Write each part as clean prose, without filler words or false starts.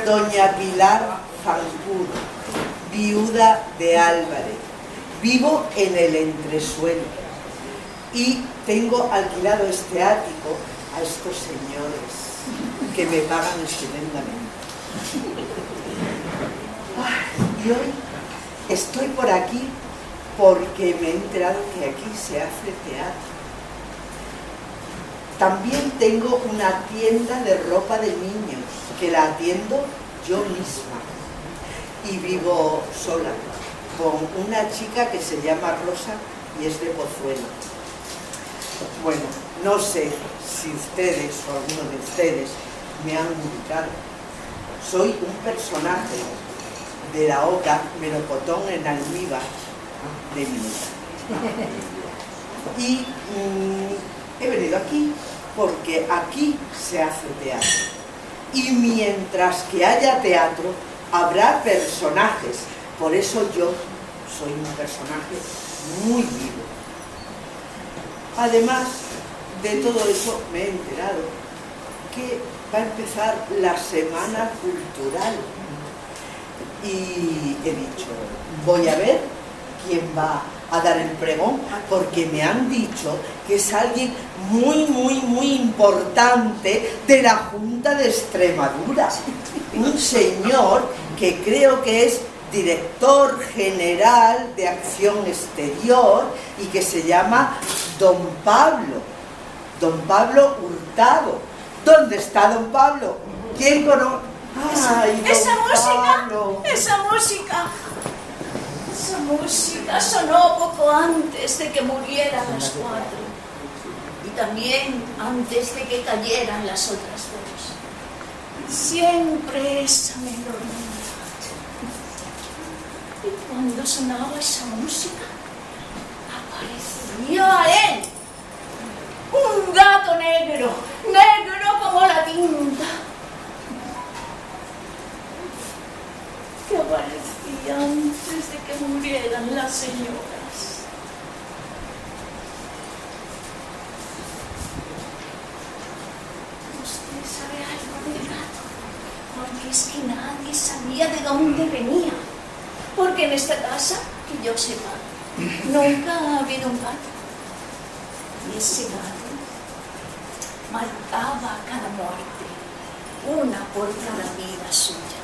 Doña Pilar Zancudo, viuda de Álvarez. Vivo en el entresuelo y tengo alquilado este ático a estos señores que me pagan estupendamente. Y hoy estoy por aquí porque me he enterado que aquí se hace teatro. También tengo una tienda de ropa de niños que la atiendo yo misma y vivo sola con una chica que se llama Rosa y es de Pozuelo. Bueno, no sé si ustedes o alguno de ustedes me han ubicado. Soy un personaje de la obra Melocotón en almíbar de Minera. Y he venido aquí porque aquí se hace teatro. Y mientras que haya teatro, habrá personajes. Por eso yo soy un personaje muy vivo. Además de todo eso, me he enterado que va a empezar la Semana Cultural. Y he dicho, voy a ver quién va a dar el pregón, porque me han dicho que es alguien muy importante de la Junta de Extremadura. Un señor que creo que es director general de Acción Exterior y que se llama Don Pablo Hurtado. ¿Dónde está Don Pablo? ¿Quién conoce? ¡Ay, esa música sonó poco antes de que murieran los cuatro y también antes de que cayeran las otras dos. Siempre esa melodía. Y cuando sonaba esa música, aparecía él, un gato negro como la tinta, que aparecía antes de que murieran las señoras. ¿Usted sabe algo del gato? Porque es que nadie sabía de dónde venía. Porque en esta casa, que yo sepa, nunca ha habido un gato. Y ese gato marcaba cada muerte, una por cada vida suya.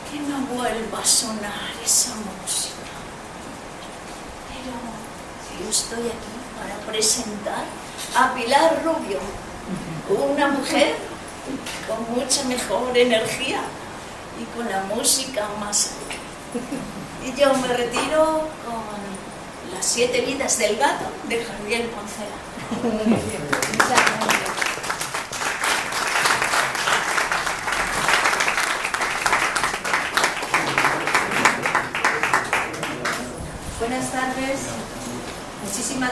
Que no vuelva a sonar esa música. Pero yo estoy aquí para presentar a Pilar Rubio, una mujer con mucha mejor energía y con la música más alta. Y yo me retiro con Las 7 vidas del gato de Javier Poncela. Buenas tardes, muchísimas